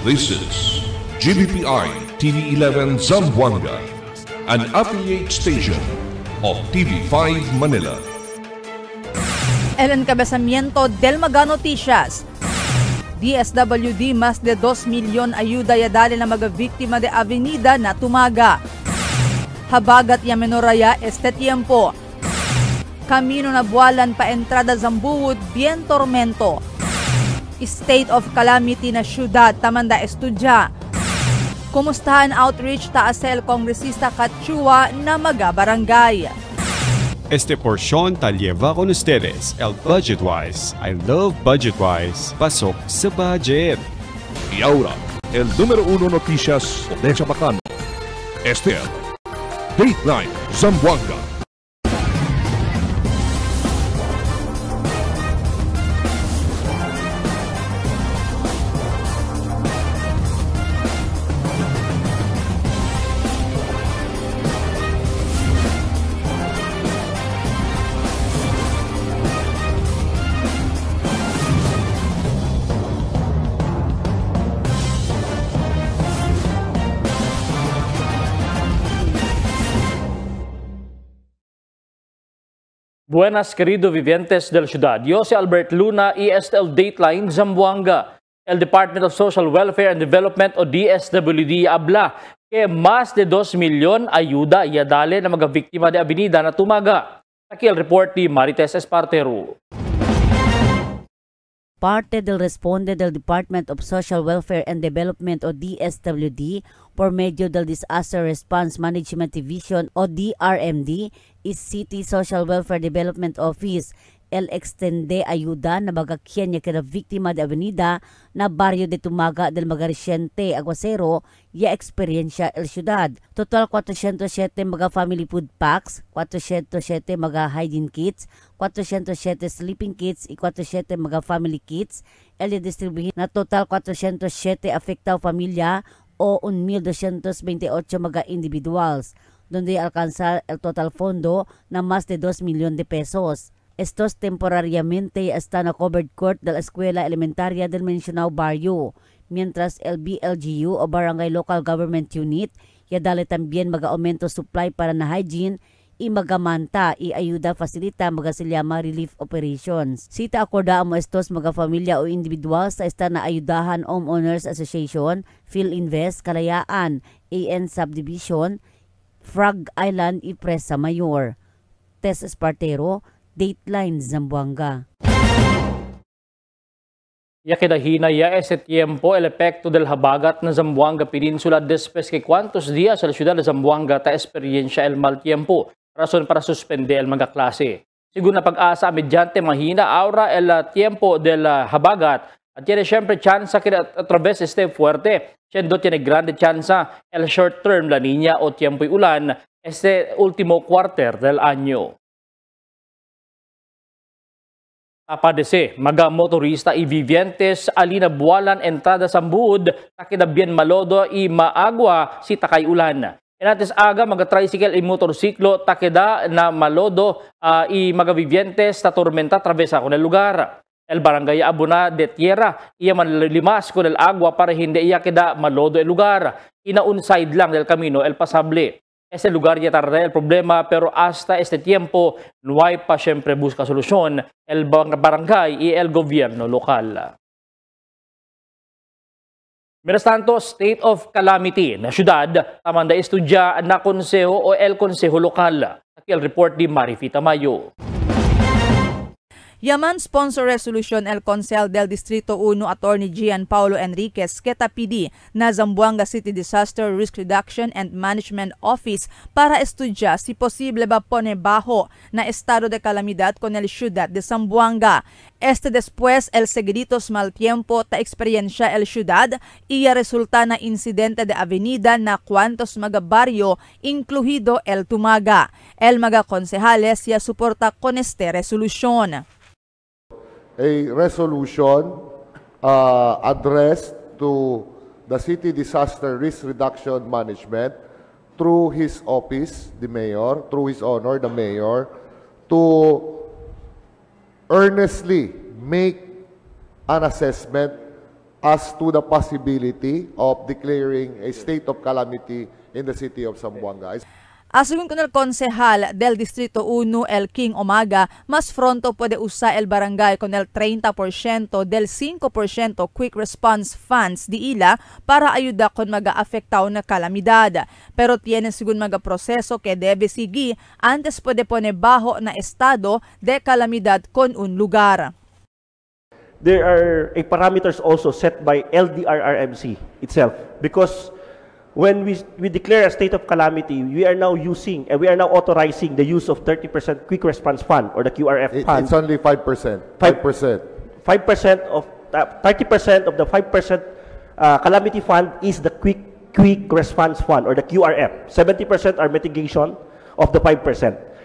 This is GBPI TV11 Zamboanga, an affiliate station of TV5 Manila. El encabezamiento del Maga Noticias. DSWD más de 2 milyon ayuda ya dali na mga biktima de avenida na tumaga. Habagat ya menoraya este tiempo. Camino na buwalan pa entrada Zambuud bien tormento. State of calamity na syudad Tamanda Estudya. Kumustahan outreach taasel Kongresista Katchua na mga barangay. Este porción tal lleva con ustedes el Budgetwise. I love Budgetwise. Pasok sa budget. Y ahora, el número 1 noticias de Chabacano. Este es Dateline Zamboanga. Buenas, querido vivientes del ciudad. Yo soy Albert Luna, ESTL Dateline Zamboanga. El Department of Social Welfare and Development o DSWD habla que más de 2 milyon ayuda iadale na mga biktima de avenida na tumaga. Aquí el report ni Marites Espartero. Parte del responde del Department of Social Welfare and Development o DSWD por medio del Disaster Response Management Division o DRMD is City Social Welfare Development Office. El extende ayuda na magakyan niya kada biktima de avenida na barrio de Tumaga del mga resyente aguacero ya eksperyensya el syudad. Total 407 mga family food packs, 407 mga hygiene kits, 407 sleeping kits, y 407 mga family kits. El distribuye na total 407 afectaw familia o 1,228 mga individuals, donde alcanza el total fondo na más de 2 milyon de pesos. Estos temporariamente están a covered court de la Escuela Elementaria del mencionado barrio, mientras el BLGU o Barangay Local Government Unit ya dale también mag-aumento supply para na hygiene y magamanta y ayuda facilita magasilyama relief operations. Sita akorda mo estos mga familia o individual sa esta na ayudahan Homeowners Association, PhilInvest, Kalayaan, AN Subdivision, Frog Island y Presa Mayor. Tess Espartero, Dateline Zamboanga. Ya kinahina ya ese tiempo el epekto del habagat na Zamboanga Peninsula después que cuantos días la ciudad de Zamboanga ta experiencia el mal tiempo, rason para suspende el mga klase. Según na pag-asa mediante mahina ahora el tiempo del habagat at tiene siempre chance que a través este fuerte, siendo tiene grande chance el short term la niña o tiempo y ulan este último quarter del año. Apadese, mga motorista y vivientes alina buwalan entrada sa Zambuud, takida bien malodo y maagwa si takay ulan. Inates aga mga tricycle y motorsiklo takida na malodo y mga vivientes ta tormenta travesa con el lugar. El barangay Abuna de Tierra iya manlimas con el agua para hindi iya kida malodo el lugar. Ina-unside lang del camino el pasable. Ese lugar ya tarde el problema, pero hasta este tiempo no hay pa siempre busca solución el barangay y el gobierno local. Mientras tanto, state of calamity na syudad, Tamanda Estudya na konseho o el konseho lokal. Aquí el report ni Marifita Mayo. Yaman sponsor resolution el Consel del Distrito 1 Attorney Gian Paulo Enriquez Keta PD na Zamboanga City Disaster Risk Reduction and Management Office para estudya si posible ba pone bajo na estado de calamidad con el ciudad de Zamboanga. Este después el seguiditos mal tiempo ta experiencia el ciudad y resulta na incidente de avenida na cuantos mga barrio incluido el Tumaga. El mga konsehales ya suporta con este resolution. A resolution addressed to the City Disaster Risk Reduction Management through his office, the mayor, through his honor, the mayor, to earnestly make an assessment as to the possibility of declaring a state of calamity in the city of Zamboanga. Asungon con el concejal del Distrito 1, el King Umaga, más pronto puede usar el barangay con el 30% del 5% Quick Response Funds di ila para ayuda con mag-aafektaw na kalamidad. Pero tiene según proseso que debe seguir antes puede pone bajo na estado de calamidad con un lugar. There are parameters also set by LDRRMC itself, because when we declare a state of calamity, we are now authorizing the use of 30% Quick Response Fund, or the QRF fund. It's only 5%. 5% of 30% of the 5% calamity fund is the quick Response Fund, or the QRF. 70% are mitigation of the 5%.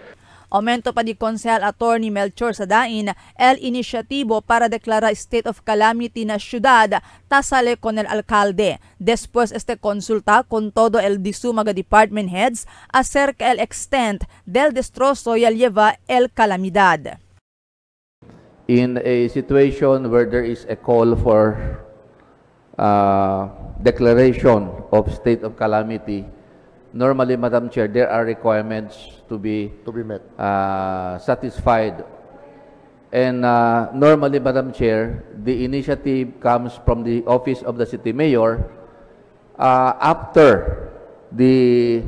Aumento pa di Konsehal Attorney Melchor Sadain el inisyatibo para deklara state of calamity na syudad tasale con el alcalde. Después consulta con todo el disumaga department heads acerca el extent del destrozo y lleva el calamidad. In a situation where there is a call for declaration of state of calamity, normally, Madam Chair, there are requirements to be met, satisfied. And normally, Madam Chair, the initiative comes from the office of the city mayor after the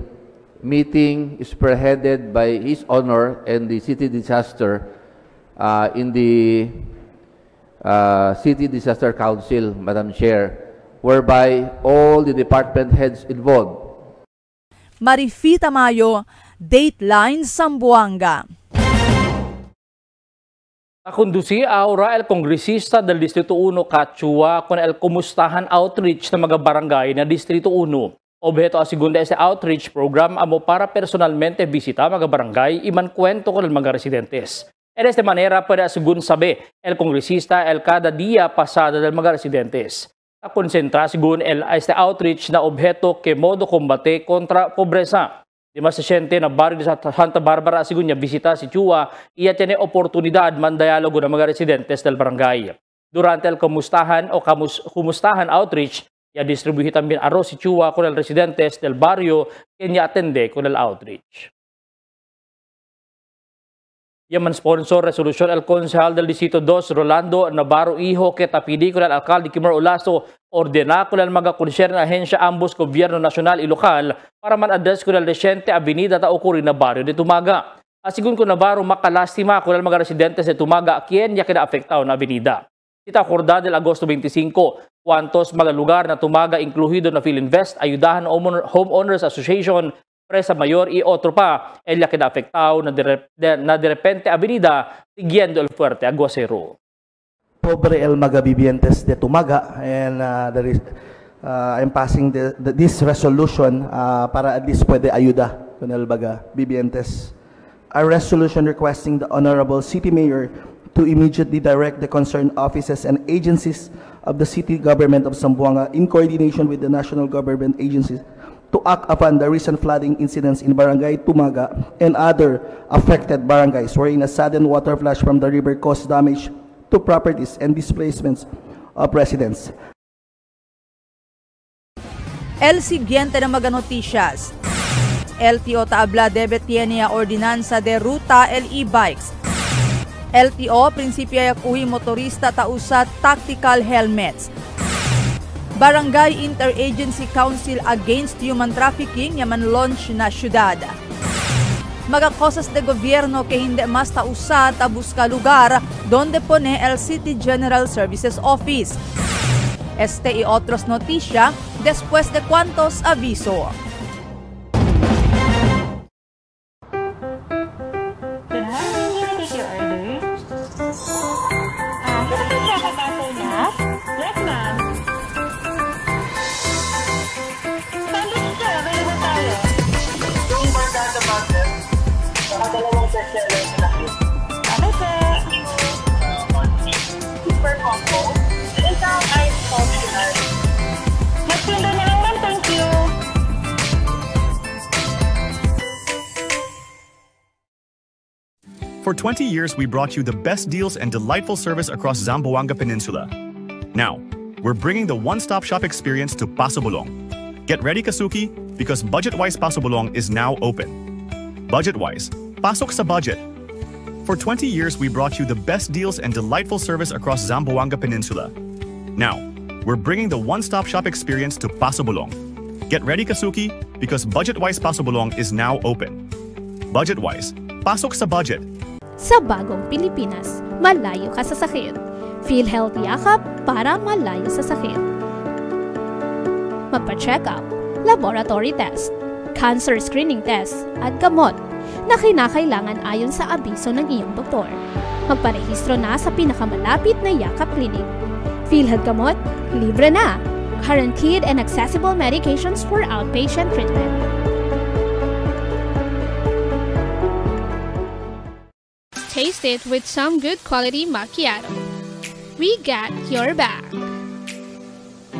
meeting is spearheaded by His Honor and the city disaster in the City Disaster Council, Madam Chair, whereby all the department heads involved. Marifita Mayo, Dateline Zamboanga. Nakundusi ahora el kongresista del Distrito 1 Cachua con el kumustahan outreach na mga barangay na Distrito 1. Objeto a segunda ese outreach program amo para personalmente visita mga barangay iman kwento con el mga residentes. En esta manera puede según sabe el kongresista el cada día pasada del mga residentes. Konsentra según este outreach na objeto que modo combate contra pobreza. Di masasyente na barrio sa Santa Barbara según niya bisita si Chua, iya tiene oportunidad man dialogo ng mga residentes del barangay. Durante el kumustahan o kumustahan outreach, ya distribuye también arroz si Chua con el residentes del barrio que niya atende con el outreach. Yaman sponsor resolution el konsehal del Distrito 2 Rolando Navarro Iho que tapidi con el alcalde Kimar Olaso ordena con el mga concerned ahensya ambos gobyerno nasyonal y lokal para man-address con el resyente avenida ta okuri na barrio de Tumaga. Asigun ko Navarro makalastima con el mga residentes de Tumaga quien ya kina-afektaw na avenida. Kita acordada del Agosto 25, cuantos mga lugar na Tumaga incluido na Philinvest, Ayudahan Homeowners Association, Presa Mayor y otro pa, el ya kina-afektaw na de repente avenida siguiendo el fuerte aguacero. Pobre el mga vivientes de Tumaga, and I'm passing this resolution para at least pwede ayuda con el mga vivientes. A resolution requesting the Honorable City Mayor to immediately direct the concerned offices and agencies of the City Government of Zamboanga in coordination with the national government agencies to act upon the recent flooding incidents in Barangay Tumaga and other affected barangays wherein a sudden water flash from the river caused damage to properties and displacements of residents. El siguiente na mga noticias. LTO Tabla debe tiene ordinanza de ruta el e-bikes. LTO prinsipyo ay kuhi motorista ta usa tactical helmets. Barangay Interagency Council Against Human Trafficking yaman launch na syudad. Mga cosas de gobierno que hindi mas tausa ta busca lugar donde pone el City General Services Office. Este y otros noticia después de cuantos aviso. For 20 years, we brought you the best deals and delightful service across Zamboanga Peninsula. Now, we're bringing the one-stop shop experience to Paso Bulong. Get ready, Kasuki, because Budget-Wise Paso Bulong is now open. Budget-Wise, pasok sa budget. For 20 years, we brought you the best deals and delightful service across Zamboanga Peninsula. Now, we're bringing the one-stop shop experience to Paso Bulong. Get ready, Kasuki, because Budget-Wise Paso Bulong is now open. Budget-Wise, pasok sa budget. Sa bagong Pilipinas, malayo ka sa sakit. PhilHealth Yakap para malayo sa sakit. Magpa-check up, laboratory test, cancer screening test, at gamot na kinakailangan ayon sa abiso ng iyong doktor. Magparehistro na sa pinakamalapit na Yakap Clinic. PhilHealth Gamot, libre na! Guaranteed and accessible medications for outpatient treatment. Taste it with some good quality macchiato. We got your back.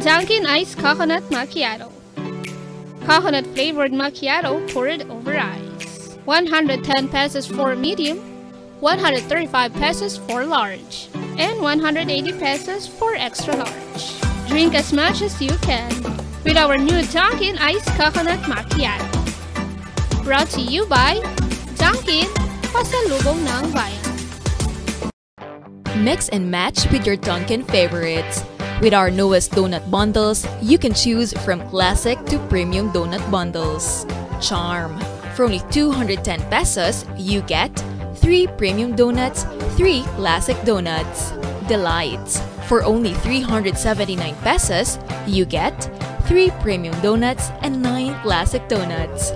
Dunkin' Iced Coconut Macchiato. Coconut flavored macchiato poured over ice. 110 pesos for medium, 135 pesos for large, and 180 pesos for extra large. Drink as much as you can with our new Dunkin' Iced Coconut Macchiato. Brought to you by Dunkin', pasalubong ng bayan. Mix and match with your Dunkin' favorites. With our newest donut bundles, you can choose from classic to premium donut bundles. Charm. For only 210 pesos, you get 3 premium donuts, 3 classic donuts. Delights. For only 379 pesos, you get 3 premium donuts and 9 classic donuts.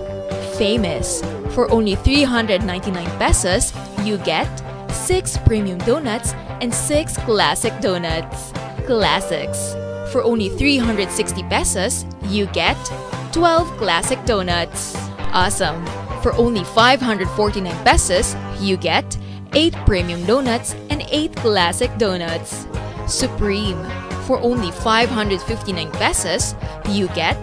Famous. For only 399 pesos, you get 6 premium donuts and 6 classic donuts. Classics. For only 360 pesos, you get 12 classic donuts. Awesome. For only 549 pesos, you get 8 premium donuts and 8 classic donuts. Supreme. For only 559 pesos, you get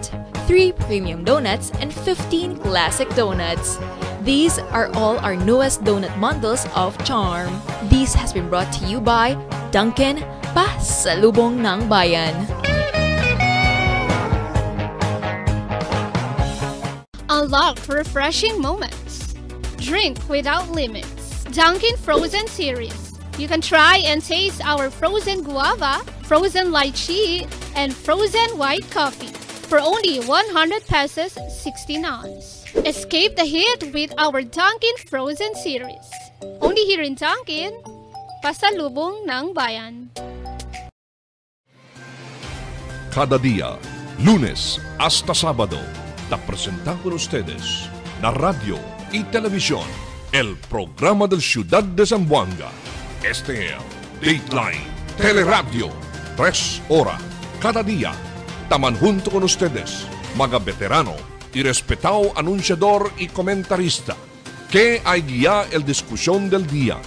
3 premium donuts and 15 classic donuts. These are all our newest donut bundles of Charm. This has been brought to you by Dunkin', pasalubong ng bayan. Unlock refreshing moments. Drink without limits. Dunkin' Frozen Series. You can try and taste our frozen guava, frozen lychee, and frozen white coffee for only 100 pesos 16 ounce. Escape the heat with our Dunkin' Frozen Series. Only here in Dunkin', pasalubong ng bayan. Cada día, lunes hasta sábado, te presentan con ustedes la radio y televisión, el programa del Ciudad de Zamboanga. Este es Dateline Teleradio, 3 horas cada día. Taman junto con ustedes, mga veterano y respetado anunciador y comentarista, que hay guía el discusión del día,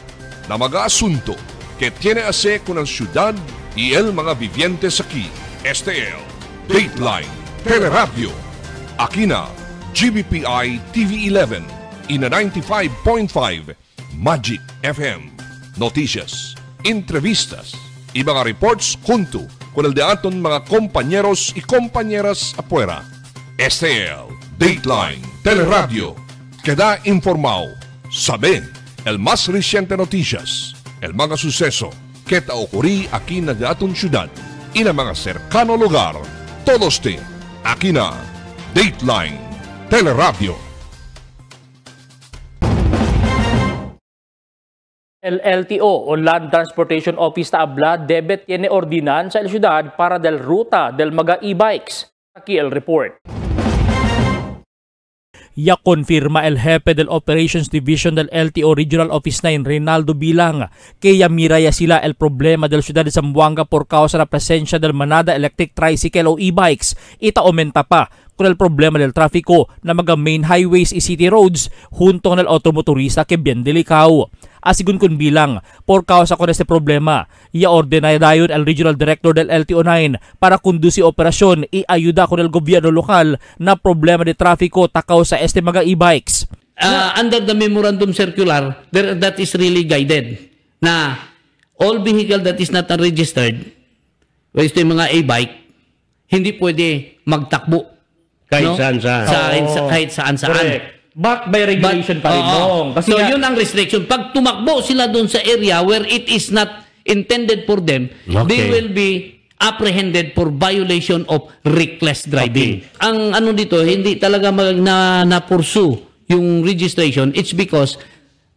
na mga asunto que tiene a hacer con la ciudad y el mga vivientes aquí. Este es Dateline Teleradio. Aquí na GBPI TV11 y na 95.5 Magic FM. Noticias, entrevistas y mga reports junto con el de aton mga compañeros y compañeras afuera. Este es Dateline Teleradio. Queda informado, sabe el más reciente noticias, el mga suceso que te ocurrí aquí na de aton ciudad y na mga cercano lugar. Todos te aquí na Dateline Teleradio. El LTO o Land Transportation Office ta Abla debet tiene ordinanza el ciudad para del ruta del mga e-bikes. Aquí el report. Ya confirma el jefe del Operations Division del LTO Regional Office 9, Reynaldo Bilang, que ya mira ya sila el problema del ciudad de Zamboanga por causa la presencia del manada electric tricycle o e-bikes. Ita aumenta pa con el problema del tráfico na mga main highways y city roads junto con el automotorista que bien delicado. Asigun kun Bilang, por causa con este problema, ya ordena dayon el Regional Director del LTO9 para conduci operasyon y ayuda con el gobyerno lokal na problema de tráfico takaw sa este mga e-bikes. Under the memorandum circular, that is really guided na all vehicle that is not registered Pwede yung mga e-bike, hindi pwede magtakbo. Kahit saan-saan. Kahit saan-saan. Correct. Backed by regulation pa rin noong. So, yun ang restriction. Pag tumakbo sila doon sa area where it is not intended for them, they will be apprehended for violation of reckless driving. Ang ano dito, hindi talaga na-pursue yung registration. It's because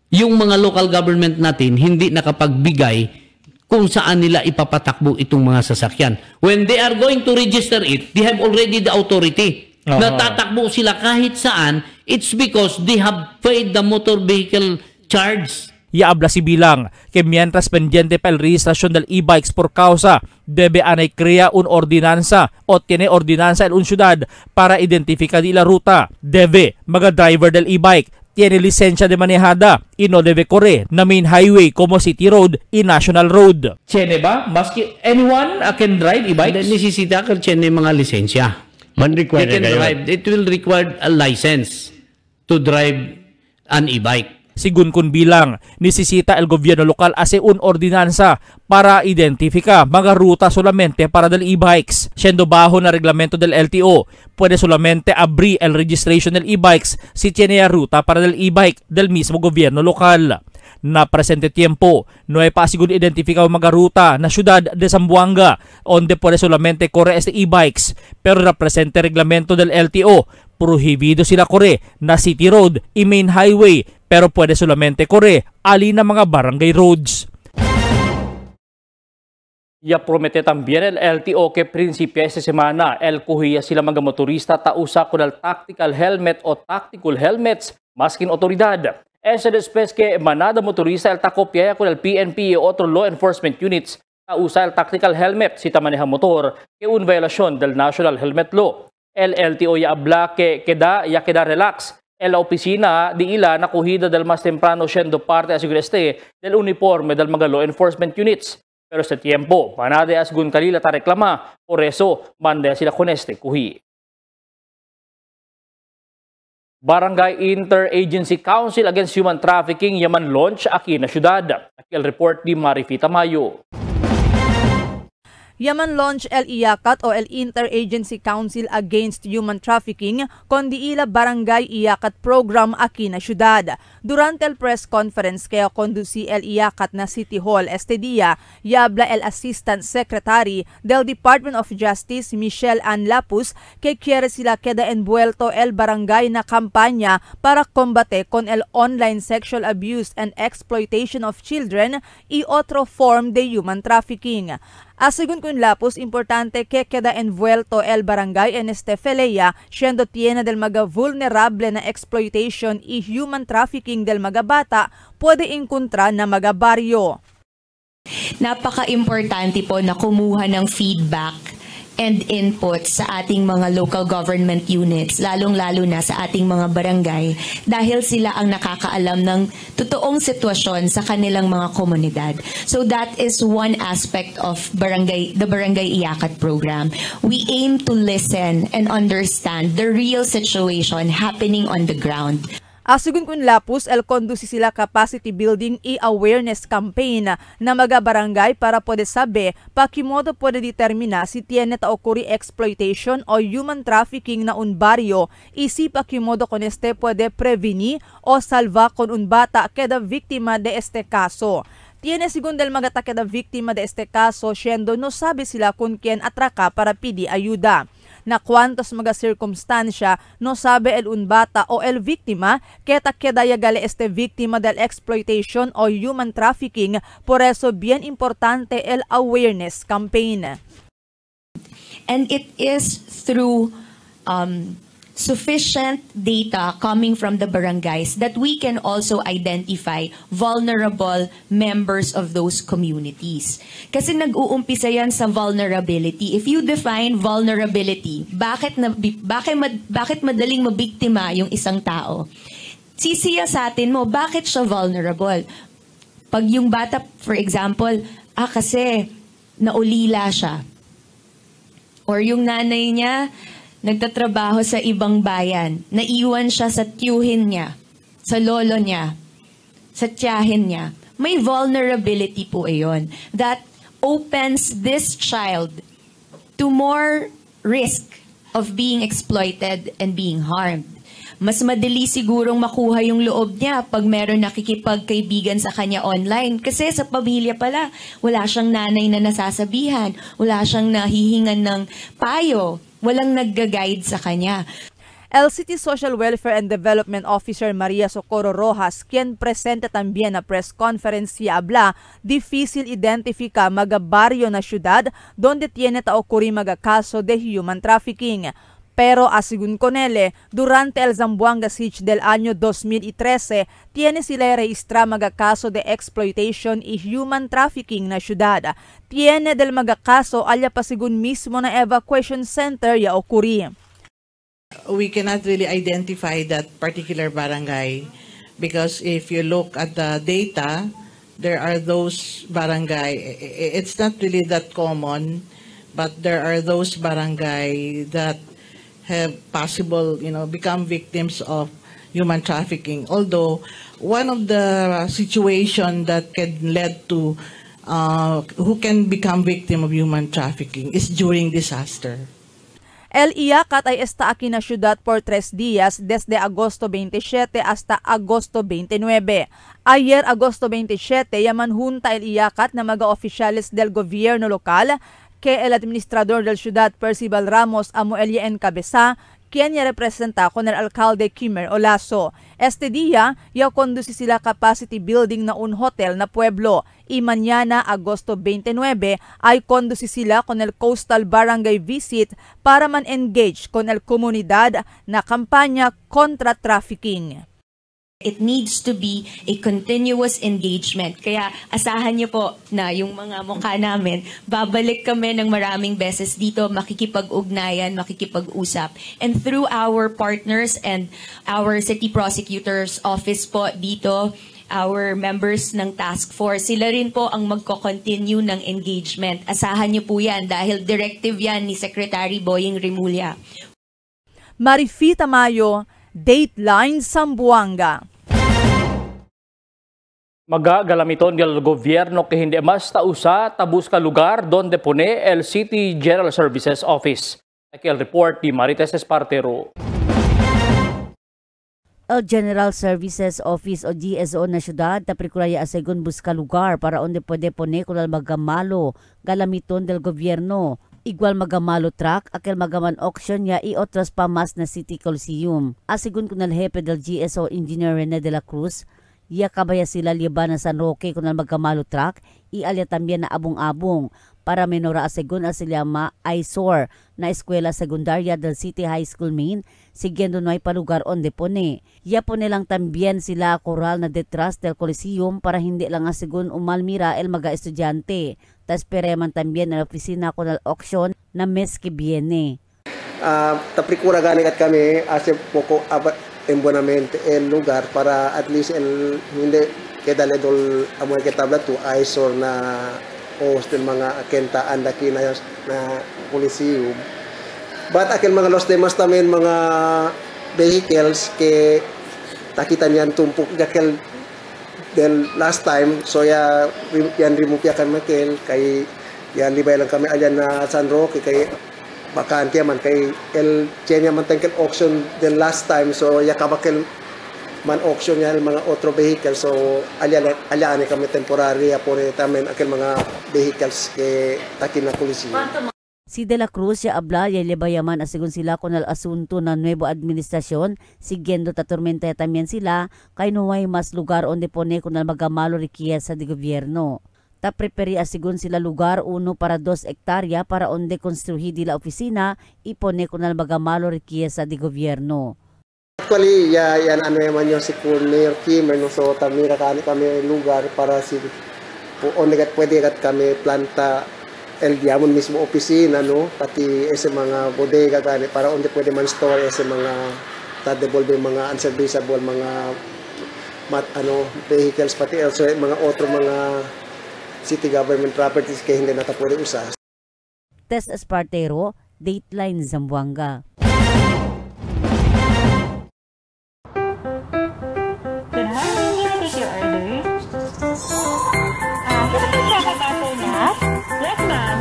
yung mga local government natin hindi nakapagbigay kung saan nila ipapatakbo itong mga sasakyan. When they are going to register it, they have already the authority. Natatakbo sila kahit saan, it's because they have paid the motor vehicle charge. Yaabla si Bilang, que mientras pendiente pa el registración del e-bikes por causa, debe anay crea un ordinanza o tiene ordinanza en un ciudad para identificar la ruta. Debe, mga driver del e-bike, tiene licencia de manejada y no debe correr na main highway como city road y national road. Tiene ba? Maski anyone can drive e-bikes? Necesita ka tiene mga lisensya. It will require a license to drive an e-bike. Sigun kun Bilang, necesita el gobierno local hace un ordinanza para identificar mga ruta solamente para del e-bikes. Siendo bajo na reglamento del LTO, puede solamente abrir el registration del e-bikes si tiene ruta para del e-bike del mismo gobierno local. Na presente tiempo, no hay pa siguro identificado mga ruta na ciudad de Zamboanga onde puede solamente correr este e-bikes, pero na presente reglamento del LTO, prohibido sila correr na city road y main highway, pero puede solamente correr alin na mga barangay roads. Ya promete también el LTO que principia esta semana el kuhiya sila mga motorista tausa con el tactical helmet o tactical helmets maskin otoridad. Ese después que manada motorista el takopya con el PNP y otros law enforcement units tausa el tactical helmet si tamaneja motor que un violación del National Helmet Law. El LTO ya habla que queda relax. En la opisina di ila nakuhida del mas temprano siendo parte asegureste del uniforme del mga law enforcement units. Pero sa tiempo, manade asgun kalila ta reklama, por eso mande sila con este kuhi. Barangay Interagency Council Against Human Trafficking yaman launch aquí na syudad. Aquí el report di Marifita Mayo. Yaman launch el IACAT o el Interagency Council Against Human Trafficking kundi ila Barangay IACAT program aquí na syudad. Durante el press conference kaya conduci el IACAT na City Hall este día, yabla el Assistant Secretary del Department of Justice Michelle Ann Lapus que quiere sila queda envuelto el barangay na kampanya para combate con el online sexual abuse and exploitation of children y otro form de human trafficking. Según kun Lapus, importante que queda envuelto el barangay en este pelea, siendo tiene del mga vulnerable na exploitation y human trafficking del mga bata, pwede encontrar na mga baryo. Napaka-importante po na kumuha ng feedback and input sa ating mga local government units, lalong-lalo na sa ating mga barangay, dahil sila ang nakakaalam ng totoong sitwasyon sa kanilang mga komunidad. So that is one aspect of the Barangay IACAT program. We aim to listen and understand the real situation happening on the ground. Sigun kun Lapus, el conduci sila capacity building y awareness campaign na mga barangay para pwede sabi pakimodo pwede determina si tiene ta ocurri exploitation o human trafficking na un baryo y si pakimodo con este pwede preveni o salva con un bata queda víctima de este caso. Tiene según del mga ta queda víctima de este caso siendo no sabe sila kung quien atraka para pidi ayuda. Na cuantos mga circumstansya no sabe el un bata o el víctima que queda yagale este víctima del exploitation o human trafficking, por eso bien importante el awareness campaign. And it is through sufficient data coming from the barangays that we can also identify vulnerable members of those communities. Kasi nag-uumpisa yan sa vulnerability. If you define vulnerability, bakit madaling mabiktima yung isang tao? Sisiyasatin mo, bakit siya vulnerable? Pag yung bata, for example, kasi naulila siya. Or yung nanay niya, nagtatrabaho sa ibang bayan, naiwan siya sa tiyuhin niya, sa lolo niya, sa tiyahin niya. May vulnerability po iyon that opens this child to more risk of being exploited and being harmed. Mas madali sigurong makuha yung loob niya pag meron nakikipagkaibigan sa kanya online. Kasi sa pamilya pala, wala siyang nanay na nasasabihan, wala siyang nahihingan ng payo, walang nagga-guide sa kanya. LCT Social Welfare and Development Officer Maria Socorro Rojas, quien presenta también a press conference y habla, difícil identificar mga barrio na ciudad donde tiene ta ocurrir mga caso de human trafficking. Pero según con él, durante el Zamboanga Siege del año 2013, tiene sila registra mga kaso de exploitation y human trafficking na syudad. Tiene del mga kaso alya pa según mismo na evacuation center ya okuri. We cannot really identify that particular barangay because if you look at the data, there are those barangay, it's not really that common, but there are those barangay that have possible, become victims of human trafficking. Although one of the situation that can lead to who can become victim of human trafficking is during disaster. El Iyakat ay está aquí na ciudad por 3 días desde agosto 27 hasta agosto 29. Ayer, agosto 27, yaman junta El Iyakat na mga oficiales del gobierno local que el administrador del ciudad Percival Ramos Amoelia encabeza, quien ya representa con el alcalde Kimer Olaso. Este día, ya conduce sila capacity building na un hotel na pueblo. Y mañana, agosto 29, ay conduce sila con el coastal barangay visit para man-engage con el komunidad na kampanya kontra trafficking. It needs to be a continuous engagement. Kaya asahan niyo po na yung mga mukha namin, babalik kami ng maraming beses dito, makikipag-ugnayan, makikipag-usap. And through our partners and our city prosecutor's office po dito, our members ng task force, sila rin po ang magko-continue ng engagement. Asahan niyo po yan dahil directive yan ni Secretary Boying Rimulya. Marifi Tamayo, Dateline Zamboanga. Magagalamiton del gobierno que hindi mas tausa tabus ka lugar donde pone el City General Services Office. Aquí el report ni Marites Espartero. El General Services Office o GSO na syudad na prekuraya asegun busca lugar para onde pwede pone kunal magamalo galamiton del gobierno. Igual magamalo truck, aquel magaman auction ya y otras pa mas na City Coliseum. Asigun kunal hepe del GSO Engineer Rene de la Cruz, ya kabaya sila liban na San Roque kunal magamalo truck, y alya también na abong-abong para menora asegun asilyama ISOR na eskwela sekundarya del City High School Main, siguiendo no hay palugar onde pone. Ya pone lang también sila koral na detras del Coliseum para hindi lang asigun umalmira el mga estudyante. Tas pereman también na opisina con el auction na mes que viene. Taprikura galing at kami hace poco embonamente el lugar para at least el hindi kedale dol amoy ketabla to ISOR na host ng mga kenta andaki na Coliseum. But akin mga los demás tamen mga vehicles ke takita niyan tumpok jakel del last time so yan remove ya kan makel kay yan libay lang kami alyan na San Roque kay bakante man kay el chenya man tangkel auction del last time so ya kabakel man auction yan mga otro vehicle so alyan kami temporary apore tamen akel mga vehicles ke takin na Coliseum. Si De la Cruz ya abla ya lebayaman asigun sila con el asunto na nuevo administrasyon siguiendo tatormenta también sila kay nuway mas lugar onde pone con el magamalo riqueza de gobierno. Ta prepare asigun sila lugar 1 para 2 hektarya para onde construir la oficina y pone con el magamalo riqueza de gobierno. Actually yan ano man yung si Mayor Kimer no so tamira kami lugar para si onde pwede kami planta el diamond mismo opisina no pati ese mga bodega gani para onde pwede man store ese mga ta-devolve mga unserviceable mga vehicles pati also mga otro mga city government properties kaya hindi nata pwede usas. Tess Espartero, Dateline Zamboanga. Good morning, can I take your order? Can I check out after that? Yes, ma'am.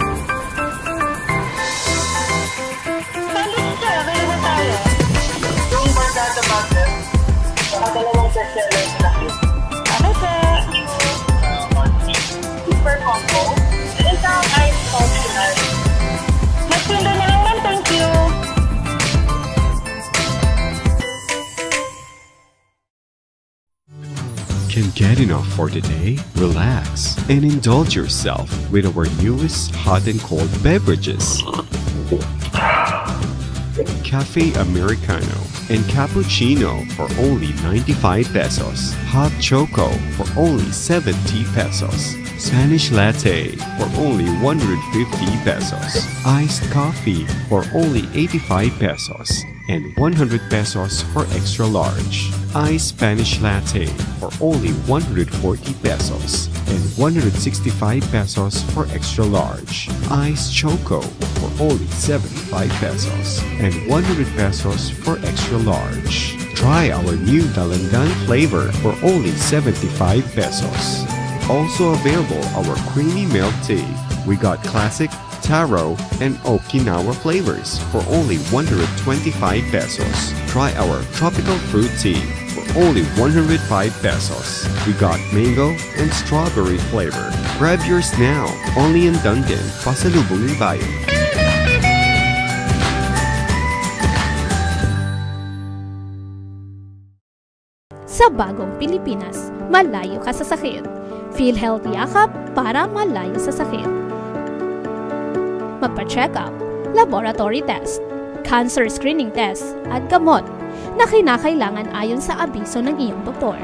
had enough for today? Relax and indulge yourself with our newest hot and cold beverages. Cafe Americano and Cappuccino for only 95 pesos. Hot Choco for only 70 pesos. Spanish Latte for only 150 pesos. Iced Coffee for only 85 pesos. And 100 pesos for extra large. Iced Spanish Latte for only 140 pesos. And 165 pesos for extra large. Iced Choco for only 75 pesos. And 100 pesos for extra large. Try our new Dalandan flavor for only 75 pesos. Also available our creamy milk tea. We got classic, taro, and Okinawa flavors for only 125 pesos. Try our tropical fruit tea for only 105 pesos. We got mango and strawberry flavor. Grab yours now, only in Dunkin', Pasalubong ng Bayan. Sa bagong Pilipinas, malayo ka sa sakit. PhilHealth Yakap para malayo sa sakit. Magpa-check up, laboratory test, cancer screening test, at gamot na kinakailangan ayon sa abiso ng iyong doktor.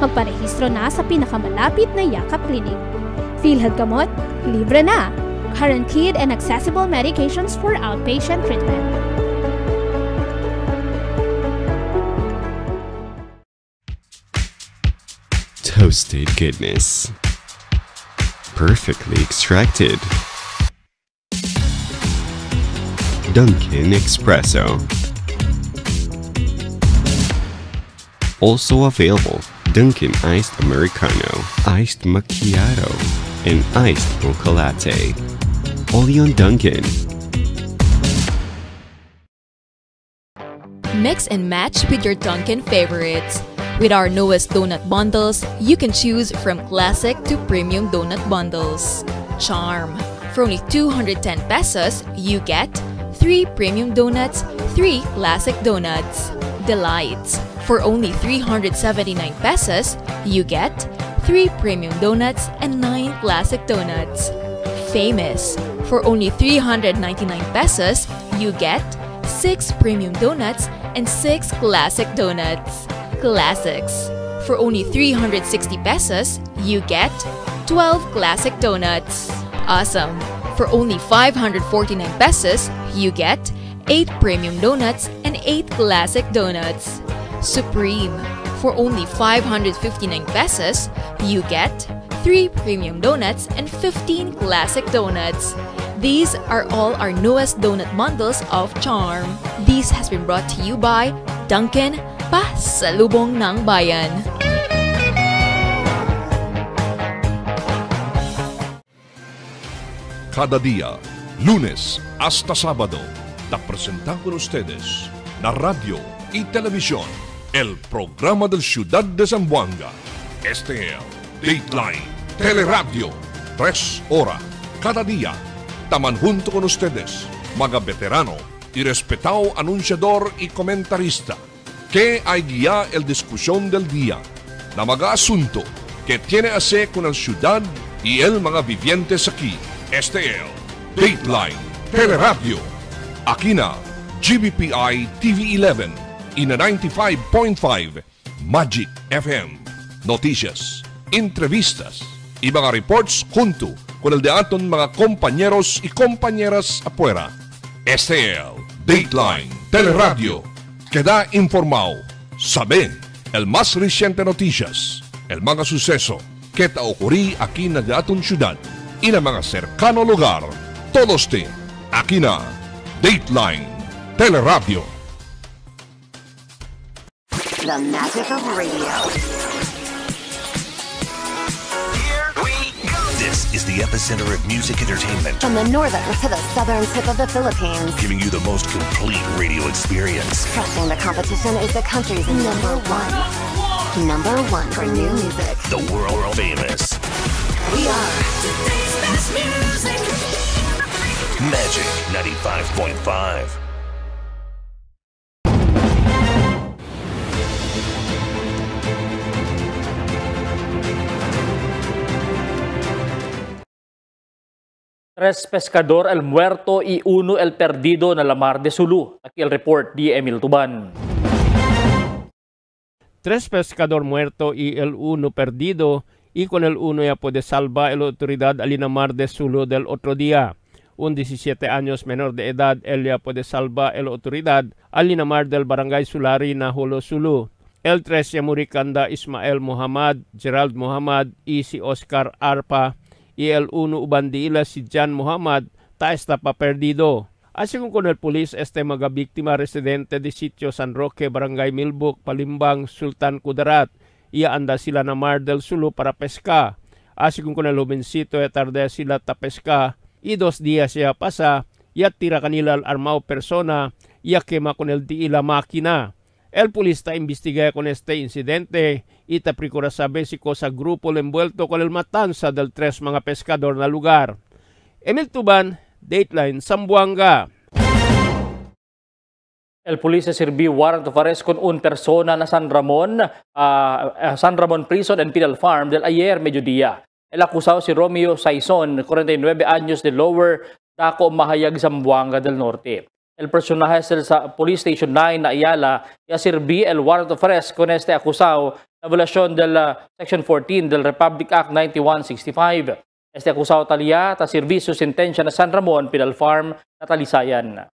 Magparehistro na sa pinakamalapit na Yakap Clinic. PhilHealth Gamot, libre na. Guaranteed and accessible medications for outpatient treatment. Toasted goodness. Perfectly extracted. Dunkin' Espresso. Also available, Dunkin' Iced Americano, Iced Macchiato, and Iced Mocha Latte. Only on Dunkin'. Mix and match with your Dunkin' favorites. With our newest donut bundles, you can choose from classic to premium donut bundles. Charm. For only 210 pesos, you get 3 premium donuts, 3 classic donuts. Delights. For only 379 pesos, you get 3 premium donuts and 9 classic donuts. Famous. For only 399 pesos, you get 6 premium donuts and 6 classic donuts. Classics. For only 360 pesos, you get 12 classic donuts. Awesome. For only 549 pesos, you get 8 premium donuts and 8 classic donuts. Supreme. For only 559 pesos, you get 3 premium donuts and 15 classic donuts. These are all our newest donut bundles of Charm. This has been brought to you by Dunkin', Pasalubong ng Bayan. Cada día, lunes hasta sábado, te presentamos con ustedes la radio y televisión, el programa del Ciudad de Zamboanga. Este es Dateline Teleradio, 3 horas cada día. Taman junto con ustedes, mga veterano y respetado anunciador y comentarista, que hay guía el discusión del día, na mga asunto que tiene a hacer con la ciudad y el mga vivientes aquí. Este es Dateline Teleradio. Aquí na GBPI TV11 y na 95.5 Magic FM. Noticias, entrevistas y mga reports junto con el de aton mga compañeros y compañeras afuera. Este es Dateline Teleradio. Queda informado, sabe el más reciente noticias, el mga suceso que te ocurrí aquí na aton ciudad y na mga cercano lugar. Todos te aquí na Dateline Teleradio. The magic of radio. This is the epicenter of music entertainment. From the northern to the southern tip of the Philippines. Giving you the most complete radio experience. Crushing the competition is the country's number one. Number one for new music. The world famous. We are today's best music. Magic 95.5. Tres pescador el muerto y uno el perdido na lamar de Sulu. Aquí el report di Emil Tuban. Tres pescador muerto y el uno perdido, y con el uno ya puede salvar la autoridad al Linamar de Sulu del otro día. Un 17 años menor de edad, él ya puede salvar la autoridad al Linamar del Barangay Sulari na Hulo Sulu. El tres ya murikanda Ismael Muhammad, Gerald Muhammad y si Oscar Arpa, y el uno ubandila si Jan Muhammad, ta está pa perdido. Así con el pulis mga biktima residente de sitio San Roque, Barangay Milbuk, Palimbang, Sultan Kudarat. Ia anda sila na Mar del Sulu para pesca. Así con el jovencito ya tarde sila ta pesca. Y 2 días ya pasa, ya tira kanila al armao persona, ya quema con el di la máquina. El pulis ta investiga con este incidente y ta procura saber si sa grupo envuelto con el matanza del tres mga pescador na lugar. Emil Tuban, Dateline, Zamboanga. El pulis sirvi warrant of arrest con un persona na San Ramon Prison and Penal Farm del ayer mediodía. El acusado si Romeo Saison, 49 años de Lower Daco, Mahayag, Zamboanga del Norte. El personaje sa Police Station 9 na Ayala ya sirvi el warrant of arrest con este acusado na violación del Section 14 del Republic Act 9165. Este acusado talia ta servicio sentensya na San Ramon Penal Farm na Talisayan.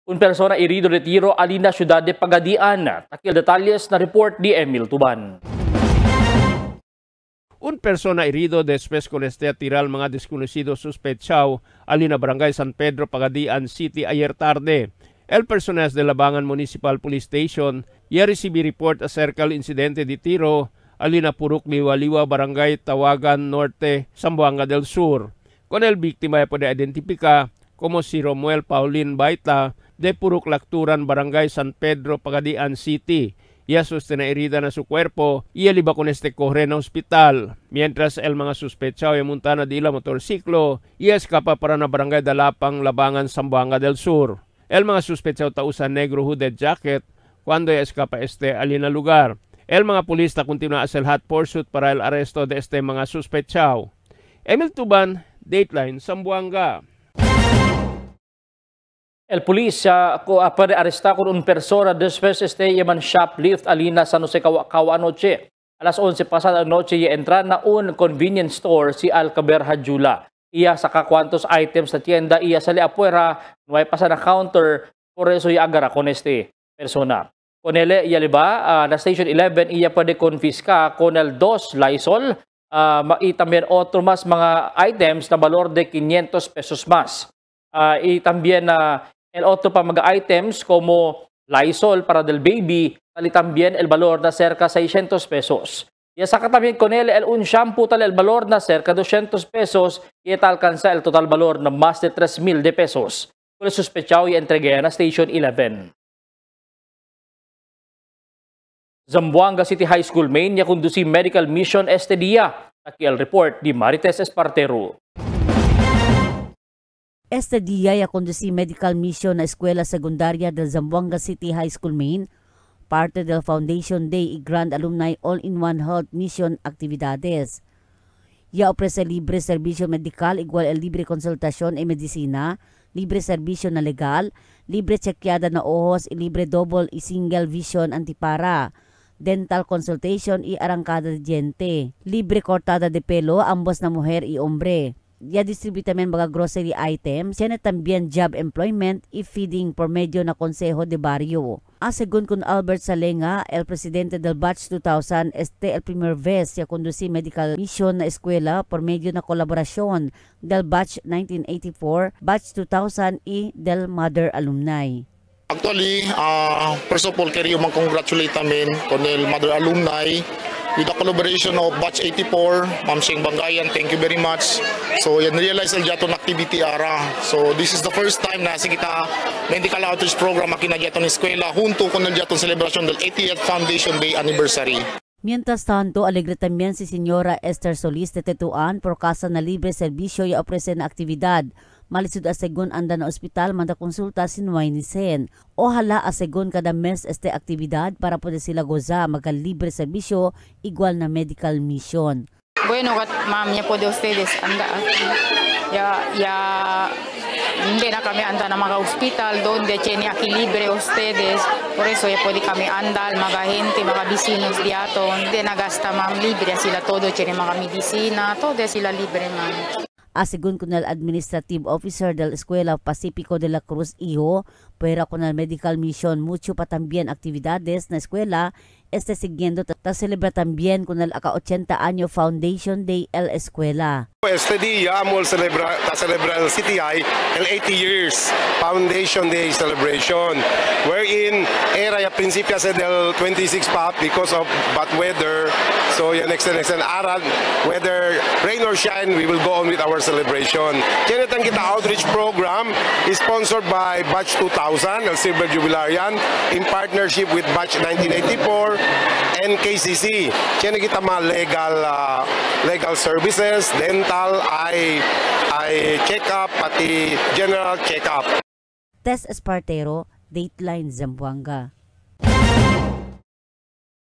Un persona herido de tiro alina siyudad de Pagadian. Takil detalles na report di Emil Tuban. Un persona herido después con este tiral mga desconocidos sospechados alina Barangay San Pedro, Pagadian City ayer tarde. El personal de Labangan Municipal Police Station ya recibi report acerca del incidente de tiro alina Purok Liwa-Liwa, Barangay Tawagan Norte, Zamboanga del Sur. Con el víctima ya puede identificar como si Romuel Paulin Baita de Purok Lakturan, Barangay San Pedro, Pagadian City. Ya sostena herida na su cuerpo y el iba con este corre na hospital. Mientras el mga suspechado y montana de la motorsiklo y escapa para na Barangay Dalapang, Labangan, Zamboanga del Sur. El mga suspechado ta usa negro hooded jacket cuando ya escapa este alina lugar. El mga pulis ta continua hacer hot pursuit para el arresto de este mga suspechado. Emil Tuban, Dateline, Zamboanga. El pulis puede arrestar con un persona después yaman shoplift alina San Jose Kawa anoche. Alas 11 pasada noche ya entrar na un convenience store si Alcaber Hadjula. Iya saka cuantos items sa tienda iya sali afuera, no hay pasa na counter, por eso ya agara con este persona. Con ele iya liba na Station 11 iya puede confisca con el 2 Lysol, y también otro mas mga items na valor de 500 pesos más. Y también el otro pa mga items como Lysol para del baby, y también el valor na cerca 600 pesos. Y saka también con él un shampoo tal el valor na cerca 200 pesos y tal alcanza el total valor na más de 3,000 de pesos. Con el sospechado y entregué na Station 11. Zamboanga City High School main ya conduci medical mission este día. Aquí el report di Marites Espartero. Este día ya conduci medical mission na eskwela sekundarya del Zamboanga City High School main, parte del Foundation Day y Grand Alumni All-in-One Health Mission actividades. Ya ofrece libre servicio medical igual el libre konsultasyon e medisina, libre servisyo na legal, libre chequeada na ojos y libre double y single vision antipara, dental consultation y arrancada de diente, libre cortada de pelo ambos na mujer y hombre. Ya distribute también mga grocery items, yan también job employment y feeding por medio na Consejo de Barrio. Según con Albert Salenga, el presidente del Batch 2000, el primer vez ya conduci medical mission na eskwela por medio na kolaborasyon del Batch 1984, Batch 2000 y del Mother Alumni. Actually, first of all, kaya mag-congratulate namin con el Mother Alumni with the collaboration of Batch 84, Ma'am Sheng Bangayan, thank you very much. So, yan realize el jaton activity ara. So, this is the first time na kita medical outreach program makinagyaton eskwela junto con el jaton celebration del 80th Foundation Day anniversary. Mientras tanto, alegre también si Señora Esther Solis de Tetuan por casa na libre servisyo y ofrece na aktibidad. Malisud asegun anda na ospital manda konsulta sinuwainisen. Ojalá asegun kada mes este aktibidad para poder sila goza magalibre serbisyo igual na medical mission. bueno, ma'am, ya po de ustedes anda. Ya hindi na kami anda na mga hospital donde tiene aquí libre ustedes. Por eso ya puede kami andal, mga gente, mga vecinos diaton. Hindi nagasta ma'am libre sila todo, tiene mga medicina, todo sila libre ma'am. Asigun con el Administrative Officer del Escuela Pacifico de la Cruz Iho, pero con el Medical Mission mucho pa también actividades na escuela, siguiendo celebra también con el aka-80 año Foundation Day el Escuela. Este día vamos a celebrar el CTI el 80 years Foundation Day celebration, wherein era ya principio del 26 pa because of bad weather. So yan next aral, whether rain or shine, we will go on with our celebration. Yan itang kita outreach program is sponsored by Batch 2000, el Silver Jubilarian, in partnership with Batch 1984 and KCC. Yan kita mga legal services, dental, eye check-up, pati general check-up. Tess Espartero, Dateline Zamboanga.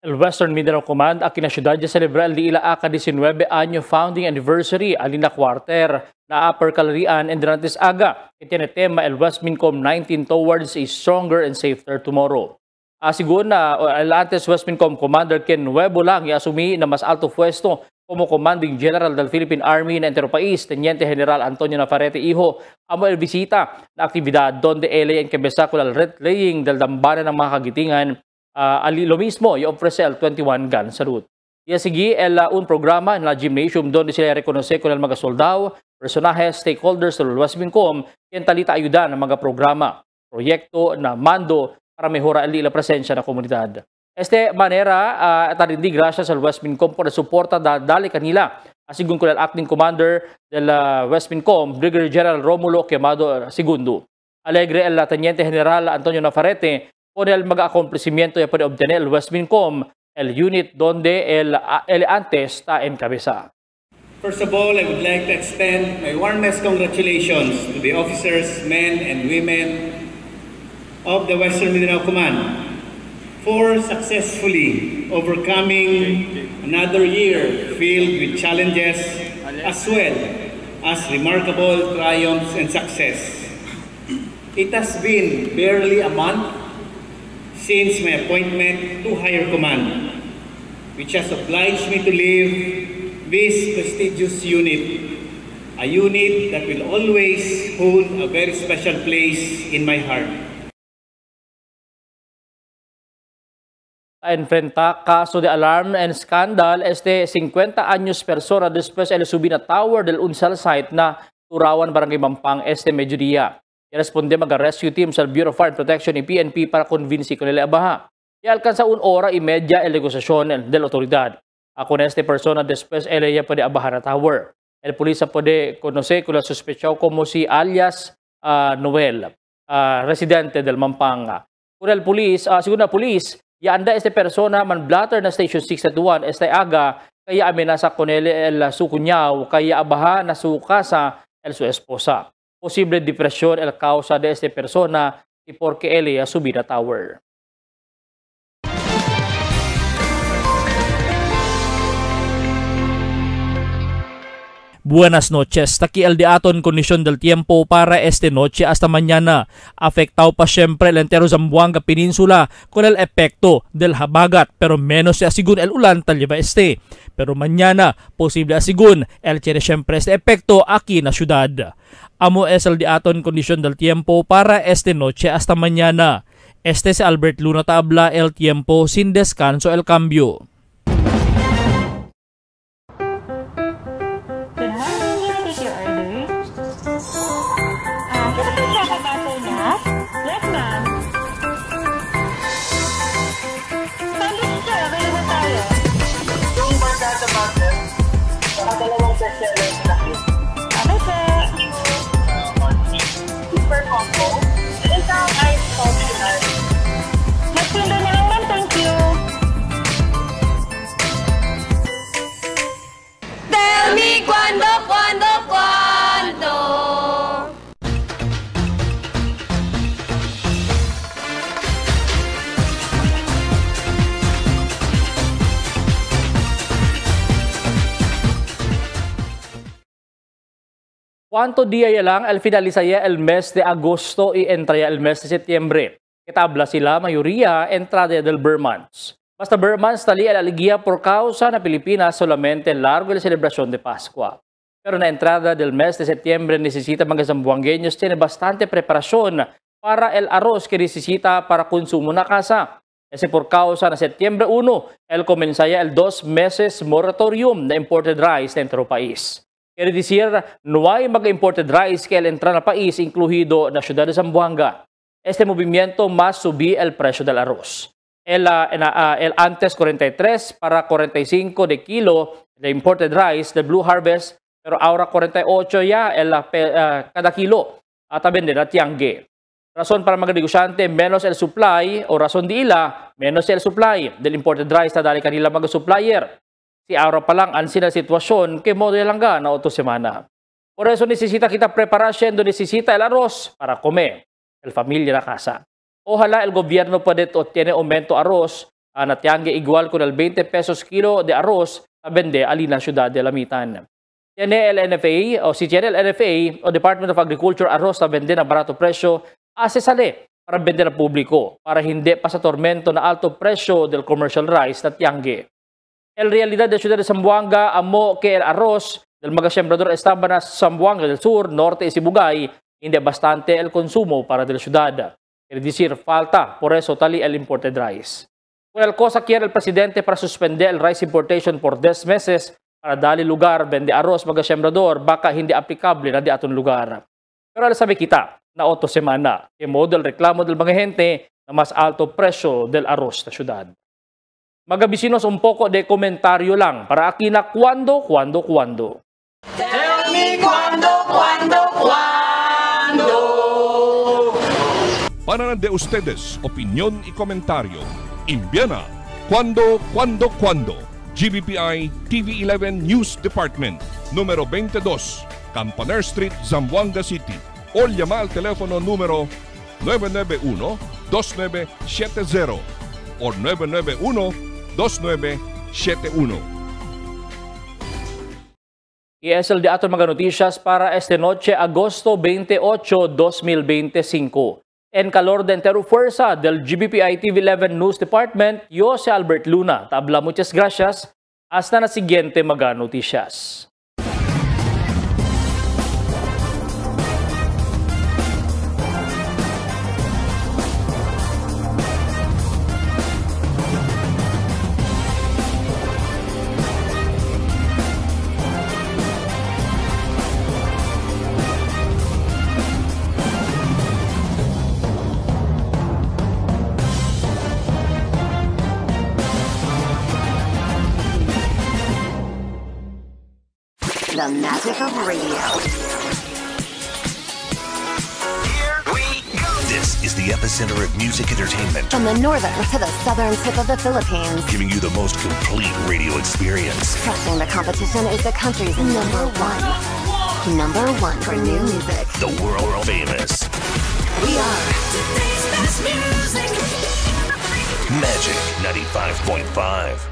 El Western Mindanao Command aquí na syudad de celebrar el Día aka-19 año founding anniversary alina quarter na Upper Calarian and Durantes Aga. Itiene tema el West Mincom 19 towards a stronger and safer tomorrow. Asigun na el antes West Mincom Commander Ken Nuevo lang iasumi na mas alto puesto como Commanding General del Philippine Army na entero país, Teniente General Antonio Navarrete Iho, amo el visita na aktibidad donde ele encabeza con el red laying del dambana ng mga kagitingan. Lo mismo y ofrece el 21 gun salute. Y así un programa en la gymnasium donde se le reconoce con el mga soldado, personajes, stakeholders del West Mincom, quien talita ayuda ng mga programa, proyekto na mando para mejora la presencia ng komunidad. Este manera, tarindi gracias al West Mincom por el soporta dali kanila. Asigun con el acting commander del West Mincom, Brigadier General Romulo Quemado II. Alegre el Teniente General Antonio Navarrete con el mag-acomplisimiento ya puede obtener el West Mincom, el unit donde el antes está en cabeza. First of all, I would like to extend my warmest congratulations to the officers, men and women of the Western Mindanao Command for successfully overcoming another year filled with challenges as well as remarkable triumphs and success. It has been barely a month since my appointment to higher command, which has obliged me to leave this prestigious unit, a unit that will always hold a very special place in my heart. Enfrenta caso de alarm and scandal 50 años persona después el subir na tower del Unsal site na Turawan, Barangay Mampang, mediodía. I-responde mag-rescue team sa Bureau of Fire Protection y PNP para convince con nila abaha. I-alcanza 1:30 el negosasyon del otoridad. Con este persona después ella puede abajar na tower. El policía puede conocer con la sospechado como si alias Noel, residente del Mampanga. Con el según la polis, anda persona man blatter na Station 621 aga kaya amenasa con el sukunyaw kaya abaha na su casa su esposa. Posible depresión el causa de esta persona y porque ella subir a tower. Buenas noches. Taki el diaton kondisyon del tiempo para esta noche hasta mañana. Afectado pa siempre el entero Zamboanga Peninsula con el efecto del habagat pero menos se asigun el ulan talyaba Pero mañana posible asigun el tiene siempre este efecto aquí na ciudad. Amo es el diaton kondisyon del tiempo para esta noche hasta mañana. Este es Albert Luna Tabla, el tiempo sin descanso el cambio. Super combo. Isang ice optional. Magsundo na lang ma'am, thank you. Tell me cuando. ¿Cuánto día lang al finalizaya el mes de agosto y entraya el mes de septiembre? Kitabla sila mayoría entrada del Burmans. Basta Burmans tali el alegría por causa na Pilipinas solamente largo la celebración de Pascua. Pero na entrada del mes de septiembre necesita mga zamboangueños tiene bastante preparación para el arroz que necesita para consumo na casa. Ese por causa na Septiembre 1, el comenzaya el 2 meses moratorium na imported rice dentro país. Quiere decir, no hay mag-imported rice que el entra na país, incluido na ciudad de Zamboanga. Este movimiento más subí el precio del arroz. El antes 43 para 45 de kilo de imported rice de Blue Harvest, pero ahora 48 ya cada kilo at vender na tiangge. Razón para mga negosyante, menos el supply o razón di ila, menos el supply del imported rice na dali kanila mga supplier. Si ahora pa lang ansin na sitwasyon que modo lang na oto semana. Por eso necesita kita preparasyon do necesita el arroz para comer el familia na casa. Ojalá el gobierno puede tiene aumento arroz na tiangge igual con el 20 pesos kilo de arroz a vende alina ciudad de Lamitan. Tiene el NFA o si tiene el NFA o Department of Agriculture arroz na vende na barato presyo, sale para vender al público para hindi pa sa tormento na alto presyo del commercial rice na tiangge. El realidad de Ciudad de Zamboanga amo que el arroz del mga sembrador estaba na Zamboanga del Sur, Norte y Sibugay hindi bastante el consumo para del ciudad. Es decir, falta, por eso tali el imported rice. Kung el cosa quiere el presidente para suspender el rice importation por 10 meses para dali lugar vende arroz mga sembrador, baka hindi aplikable na di aton lugar. Pero sabi kita, na oto semana, que modo el reklamo del mga gente na mas alto presyo del arroz na syudad. Mga bisinos, un poco de komentaryo lang para aquí na cuando. Tell me cuando. Para de ustedes, opinión y comentario. Envíana cuando. GBPI TV11 News Department, número 22, Campaner Street, Zamboanga City. O llama al teléfono número 991-2970 o 991-2971. Y es el de ato mga noticias para este noche, agosto 28, 2025. En calor de entero fuerza del GBPI TV11 News Department, yo si Albert Luna. Tabla, muchas gracias. Hasta na siguiente mga noticias. The magic of radio. Here we go. This is the epicenter of music entertainment. From the northern to the southern tip of the Philippines. Giving you the most complete radio experience. Crushing the competition is the country's number one. Number one for new music. The world famous. We are today's best music. Magic 95.5.